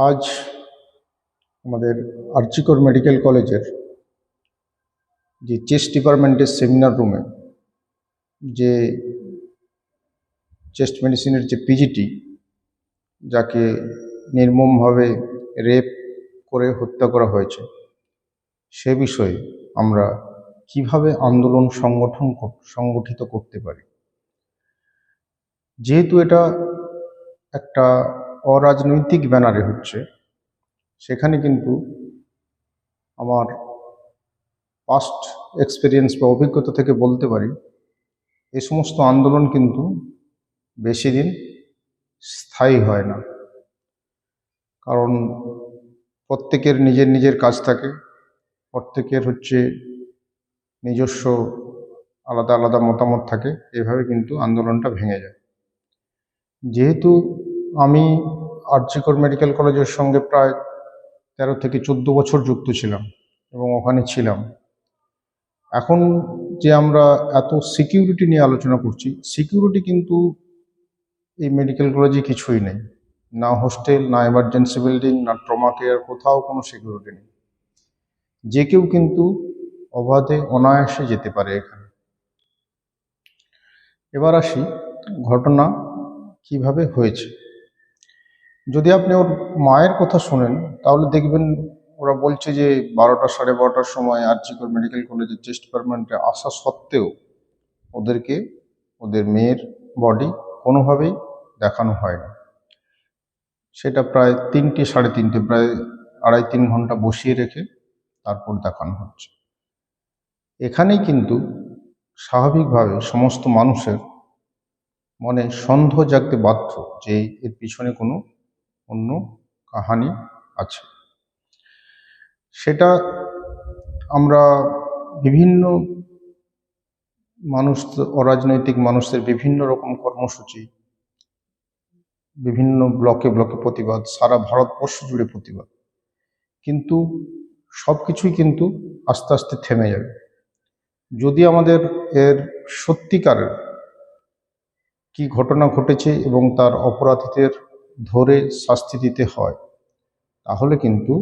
আজ আমাদের আরজিকর মেডিকেল কলেজের যে চেস্ট ডিপার্টমেন্টের সেমিনার রুমে যে চেস্ট মেডিসিনের যে পিজিটি, যাকে নির্মমভাবে রেপ করে হত্যা করা হয়েছে, সে বিষয়ে আমরা কিভাবে আন্দোলন সংগঠিত করতে পারি। যেহেতু এটা একটা অরাজনৈতিক ব্যানারে হচ্ছে, সেখানে কিন্তু আমার পাস্ট এক্সপিরিয়েন্স বা অভিজ্ঞতা থেকে বলতে পারি, এই সমস্ত আন্দোলন কিন্তু বেশি দিন স্থায়ী হয় না। কারণ প্রত্যেকের নিজের নিজের কাজ থাকে, প্রত্যেকের নিজস্ব আলাদা আলাদা মতামত থাকে, এভাবে কিন্তু আন্দোলনটা ভেঙে যায়। যেহেতু আমি আরজিকর মেডিকেল কলেজের সঙ্গে প্রায় 13 থেকে 14 বছর যুক্ত ছিলাম এবং ওখানে ছিলাম। এখন যে আমরা এত সিকিউরিটি নিয়ে আলোচনা করছি, সিকিউরিটি কিন্তু এই মেডিকেল কলেজে কিছুই নেই। না হোস্টেল, না এমার্জেন্সি বিল্ডিং, না ট্রমা কেয়ার, কোথাও কোনো সিকিউরিটি নেই। যে কেউ কিন্তু অবাধে অনায়াসে যেতে পারে এখানে। এবার আসি ঘটনা কিভাবে হয়েছে। যদি আপনি ওর মায়ের কথা শোনেন, তাহলে দেখবেন ওরা বলছে যে 12টা 12:30টার সময় আরজিকর মেডিকেল কলেজের চেস্ট ডিপার্টমেন্টে আসা সত্ত্বেও ওদেরকে ওদের মেয়ের বডি কোনোভাবেই দেখানো হয়নি। সেটা প্রায় 3টে 3:30, প্রায় 2.5-3 ঘন্টা বসিয়ে রেখে তারপর দেখানো হচ্ছে। এখানেই কিন্তু স্বাভাবিকভাবে সমস্ত মানুষের মনে সন্দেহ জাগতে বাধ্য যে এর পিছনে কোনো অন্য কাহানি আছে। সেটা আমরা বিভিন্ন অরাজনৈতিক মানুষদের বিভিন্ন রকম কর্মসূচি, বিভিন্ন ব্লকে ব্লকে প্রতিবাদ, সারা ভারতবর্ষ জুড়ে প্রতিবাদ, কিন্তু সব কিছুই কিন্তু আস্তে আস্তে থেমে যাবে যদি আমাদের এর সত্যিকারের কি ঘটনা ঘটেছে এবং তার অপরাধীদের ধরে শাস্তি দিতে হয়। তাহলে কিন্তু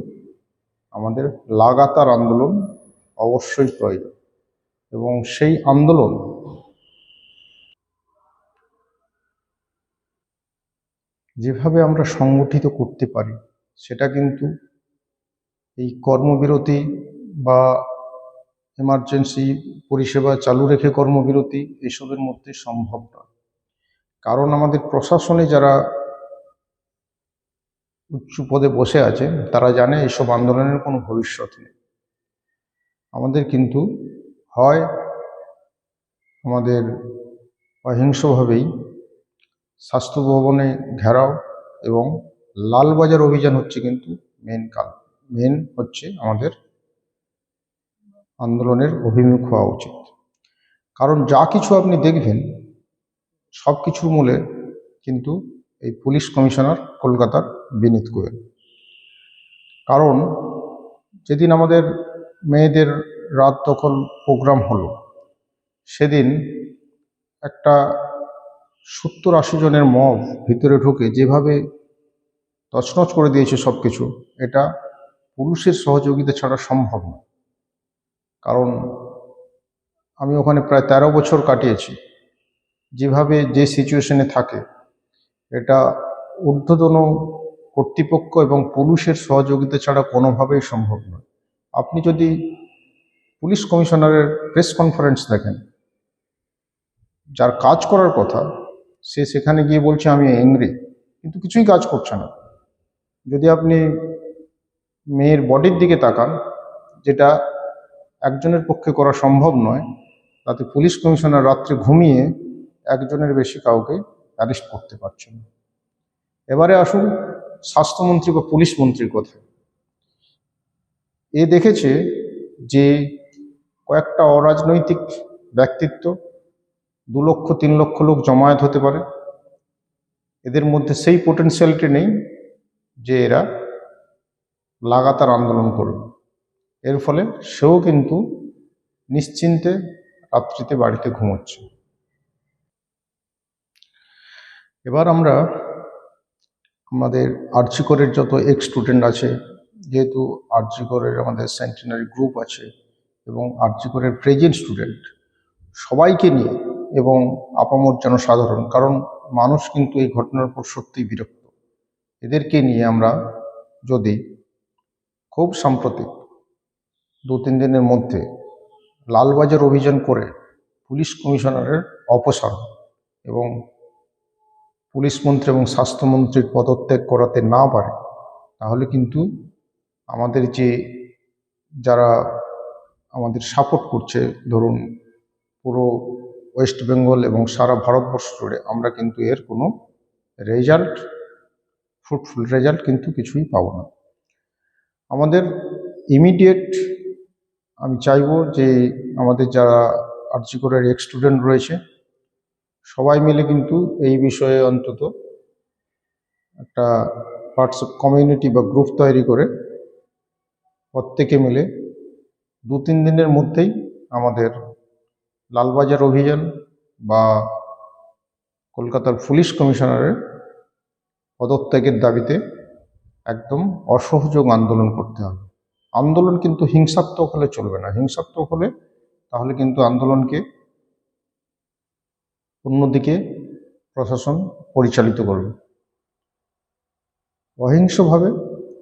আমাদের লাগাতার আন্দোলন অবশ্যই প্রয়োজন, এবং সেই আন্দোলন যেভাবে আমরা সংগঠিত করতে পারি, সেটা কিন্তু এই কর্মবিরতি বা এমার্জেন্সি পরিষেবা চালু রেখে কর্মবিরতি এসবের মধ্যে সম্ভব নয়। কারণ আমাদের প্রশাসনে যারা উচ্চ পদে বসে আছে, তারা জানে এসব আন্দোলনের কোনো ভবিষ্যৎ নেই। আমাদের কিন্তু হয় আমাদের অহিংসভাবেই স্বাস্থ্য ভবনে ঘেরাও এবং লালবাজার অভিযান হচ্ছে কিন্তু মেন হচ্ছে আমাদের আন্দোলনের অভিমুখ হওয়া উচিত। কারণ যা কিছু আপনি দেখবেন, সব কিছুর মূলে কিন্তু এই পুলিশ কমিশনার কলকাতার বিনীত গোয়েল। কারণ যেদিন আমাদের মেয়েদের রাত দখল প্রোগ্রাম হলো, সেদিন একটা 70-80 জনের মব ভিতরে ঢুকে যেভাবে তছনছ করে দিয়েছে সব কিছু, এটা পুলিশের সহযোগিতা ছাড়া সম্ভব নয়। কারণ আমি ওখানে প্রায় 13 বছর কাটিয়েছি। যেভাবে যে সিচুয়েশনে থাকে, এটা ঊর্ধ্বতন কর্তৃপক্ষ এবং পুলিশের সহযোগিতা ছাড়া কোনোভাবেই সম্ভব নয়। আপনি যদি পুলিশ কমিশনারের প্রেস কনফারেন্স দেখেন, যার কাজ করার কথা, সে সেখানে গিয়ে বলছে আমি এংরি, কিন্তু কিছুই কাজ করছে না। যদি আপনি মেয়ের বডির দিকে তাকান, যেটা একজনের পক্ষে করা সম্ভব নয়, তাতে পুলিশ কমিশনার রাত্রে ঘুমিয়ে একজনের বেশি কাউকে অ্যারেস্ট করতে পারছেন না। এবারে আসুন স্বাস্থ্যমন্ত্রী বা পুলিশ মন্ত্রীর কথা। এ দেখেছে যে কয়েকটা অরাজনৈতিক ব্যক্তিত্ব 2 লক্ষ 3 লক্ষ লোক জমায়েত হতে পারে, এদের মধ্যে সেই পোটেনশিয়ালিটি নেই যে এরা লাগাতার আন্দোলন করবে। এর ফলে সেও কিন্তু নিশ্চিন্তে রাত্রিতে বাড়িতে ঘুমোচ্ছে। এবার আমরা আমাদের আরজি করের যত এক্স স্টুডেন্ট আছে, যেহেতু আরজি করের আমাদের সেন্টিনারি গ্রুপ আছে এবং আরজি করের প্রেজেন্ট স্টুডেন্ট সবাইকে নিয়ে এবং আপামর জনসাধারণ, কারণ মানুষ কিন্তু এই ঘটনার পর সত্যিই বিরক্ত, এদেরকে নিয়ে আমরা যদি খুব সাম্প্রতিক 2-3 দিনের মধ্যে লালবাজার অভিযান করে পুলিশ কমিশনারের অপসারণ এবং পুলিশ মন্ত্রী এবং স্বাস্থ্যমন্ত্রীর পদত্যাগ করাতে না পারে, তাহলে কিন্তু আমাদের যারা আমাদের সাপোর্ট করছে, ধরুন পুরো ওয়েস্ট বেঙ্গল এবং সারা ভারতবর্ষ জুড়ে, আমরা কিন্তু এর কোনো ফ্রুটফুল রেজাল্ট কিন্তু কিছুই পাবো না। আমাদের ইমিডিয়েট আমি চাইবো যে আমাদের যারা আরজি করের এক্স স্টুডেন্ট রয়েছে সবাই মিলে কিন্তু এই বিষয়ে অন্তত একটা হোয়াটসঅ্যাপ কমিউনিটি বা গ্রুপ তৈরি করে প্রত্যেকে মিলে 2-3 দিনের মধ্যেই আমাদের লালবাজার অভিযান বা কলকাতার পুলিশ কমিশনারের পদত্যাগের দাবিতে একদম অসহযোগ আন্দোলন করতে হবে। আন্দোলন কিন্তু হিংসাত্মক হলে চলবে না। হিংসাত্মক হলে তাহলে কিন্তু আন্দোলনকে অন্যদিকে প্রশাসন পরিচালিত করবে। অহিংসভাবে,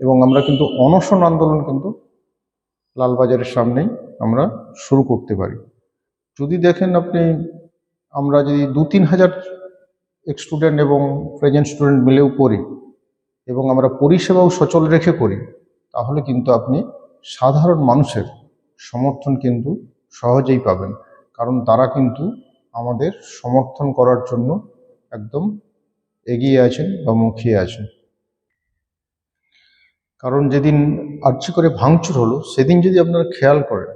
এবং আমরা কিন্তু অনশন আন্দোলন কিন্তু লালবাজারের সামনেই আমরা শুরু করতে পারি। যদি দেখেন আপনি, আমরা যদি 2-3 হাজার এক্স স্টুডেন্ট এবং প্রেজেন্ট স্টুডেন্ট মিলেও করি এবং আমরা পরিষেবাও সচল রেখে করি, তাহলে কিন্তু আপনি সাধারণ মানুষের সমর্থন কিন্তু সহজেই পাবেন, কারণ তারা কিন্তু আমাদের সমর্থন করার জন্য একদম এগিয়ে আছেন বা মুখিয়ে আছেন। কারণ যেদিন আরজি করে ভাঙচুর হলো, সেদিন যদি আপনারা খেয়াল করেন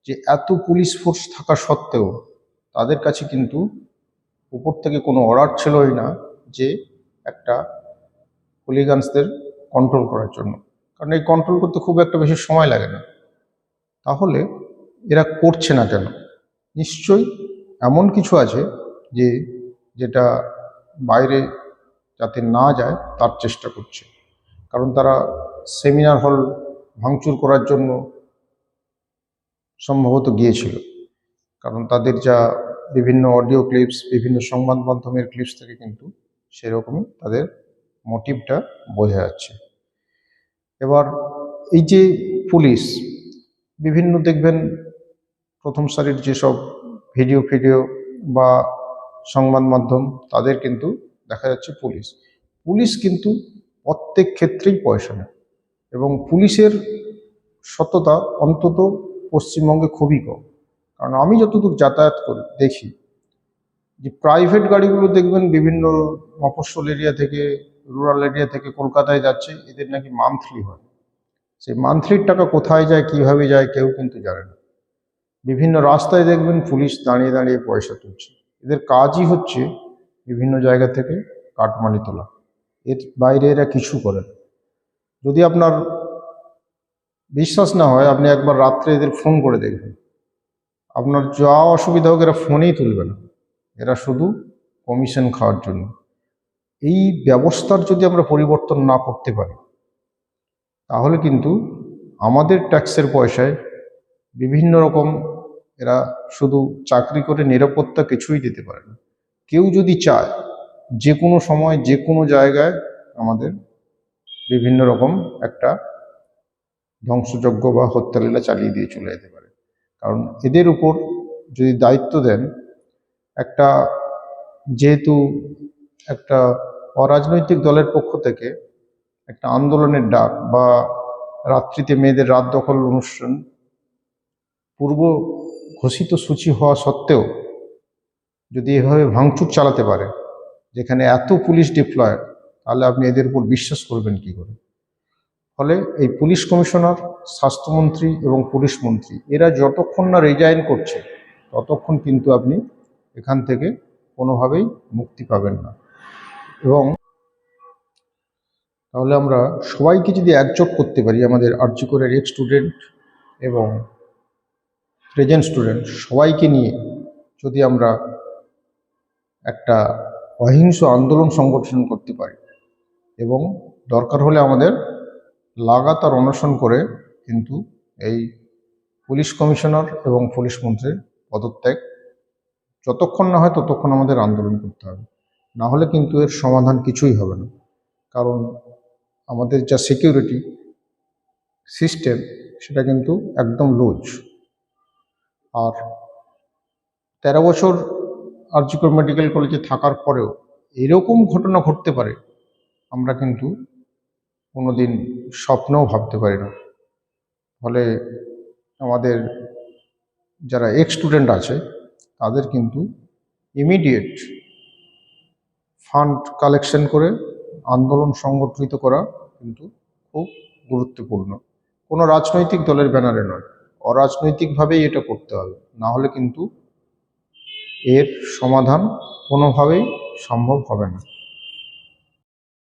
যে এত পুলিশ ফোর্স থাকা সত্ত্বেও তাদের কাছে কিন্তু উপর থেকে কোনো অর্ডার ছিলই না যে একটা হুলিগানসদের কন্ট্রোল করার জন্য, কারণ এই কন্ট্রোল করতে খুব একটা বেশি সময় লাগে না। তাহলে এরা করছে না কেন? নিশ্চয়ই এমন কিছু আছে যেটা বাইরে যাতে না যায় তার চেষ্টা করছে, কারণ তারা সেমিনার হল ভাঙচুর করার জন্য সম্ভবত গিয়েছিল, কারণ তাদের যা বিভিন্ন অডিও ক্লিপস, বিভিন্ন সংবাদ মাধ্যমের ক্লিপস থেকে কিন্তু সেরকমই তাদের মোটিভটা বোঝা যাচ্ছে। এবার এই যে পুলিশ বিভিন্ন দেখবেন প্রথম সারির যেসব ভিডিও বা সংবাদ মাধ্যম, তাদের কিন্তু দেখা যাচ্ছে পুলিশ কিন্তু প্রত্যেক ক্ষেত্রেই পয়সা নেয় এবং পুলিশের সততা অন্তত পশ্চিমবঙ্গে খুবই কম। কারণ আমি যতদূর যাতায়াত করি দেখি যে প্রাইভেট গাড়িগুলো দেখবেন বিভিন্ন মফস্বল এরিয়া থেকে, রুরাল এরিয়া থেকে কলকাতায় যাচ্ছে, এদের নাকি মান্থলি হয়। সেই মান্থলির টাকা কোথায় যায়, কিভাবে যায়, কেউ কিন্তু জানে না। বিভিন্ন রাস্তায় দেখবেন পুলিশ দাঁড়িয়ে দাঁড়িয়ে পয়সা তুলছে। এদের কাজই হচ্ছে বিভিন্ন জায়গা থেকে কাটমানি তোলা, এর বাইরে এরা কিছু করে না। যদি আপনার বিশ্বাস না হয়, আপনি একবার রাত্রে এদের ফোন করে দেখবেন, আপনার যা অসুবিধা হোক এরা ফোনেই তুলবে না, এরা শুধু কমিশন খাওয়ার জন্য। এই ব্যবস্থার যদি আমরা পরিবর্তন না করতে পারি, তাহলে কিন্তু আমাদের ট্যাক্সের পয়সায় বিভিন্ন রকম এরা শুধু চাকরি করে নিরাপত্তা কিছুই দিতে পারে না। কেউ যদি চায় যে কোনো সময় যে কোনো জায়গায় আমাদের বিভিন্ন রকম একটা ধ্বংসযজ্ঞ বা হত্যালীলা চালিয়ে দিয়ে চলে যেতে পারে। কারণ এদের উপর যদি দায়িত্ব দেন, যেহেতু একটা অরাজনৈতিক দলের পক্ষ থেকে একটা আন্দোলনের ডাক বা রাত্রিতে মেয়েদের রাত দখল অনুষ্ঠান পূর্ব ঘোষিত সূচি হওয়া সত্ত্বেও যদি এভাবে ভাঙচুর চালাতে পারে, যেখানে এত পুলিশ ডিপ্লয়েড, তাহলে আপনি এদের উপর বিশ্বাস করবেন কি করে? ফলে এই পুলিশ কমিশনার, স্বাস্থ্যমন্ত্রী এবং পুলিশ মন্ত্রী এরা যতক্ষণ না রিজাইন করছে, ততক্ষণ কিন্তু আপনি এখান থেকে কোনোভাবেই মুক্তি পাবেন না। এবং তাহলে আমরা সবাইকে যদি একজোট করতে পারি, আমাদের আরজি করের এক্স স্টুডেন্ট এবং প্রেজেন্ট স্টুডেন্ট সবাইকে নিয়ে যদি আমরা একটা অহিংস আন্দোলন সংগঠন করতে পারি, এবং দরকার হলে আমাদের লাগাতার অনশন করে কিন্তু এই পুলিশ কমিশনার এবং পুলিশ মন্ত্রীর পদত্যাগ যতক্ষণ না হয় ততক্ষণ আমাদের আন্দোলন করতে হবে, না হলে কিন্তু এর সমাধান কিছুই হবে না। কারণ আমাদের যা সিকিউরিটি সিস্টেম সেটা কিন্তু একদম লুজ। আর 13 বছর আরজিকর মেডিকেল কলেজে থাকার পরেও এরকম ঘটনা ঘটতে পারে আমরা কিন্তু কোনোদিন স্বপ্নেও ভাবতে পারি না। ফলে আমাদের যারা এক্স স্টুডেন্ট আছে তাদের কিন্তু ইমিডিয়েট ফান্ড কালেকশন করে আন্দোলন সংগঠিত করা কিন্তু খুব গুরুত্বপূর্ণ। কোনো রাজনৈতিক দলের ব্যানারে নয়, অরাজনৈতিকভাবেই এটা করতে হবে, না হলে কিন্তু এর সমাধান কোনোভাবেই সম্ভব হবে না।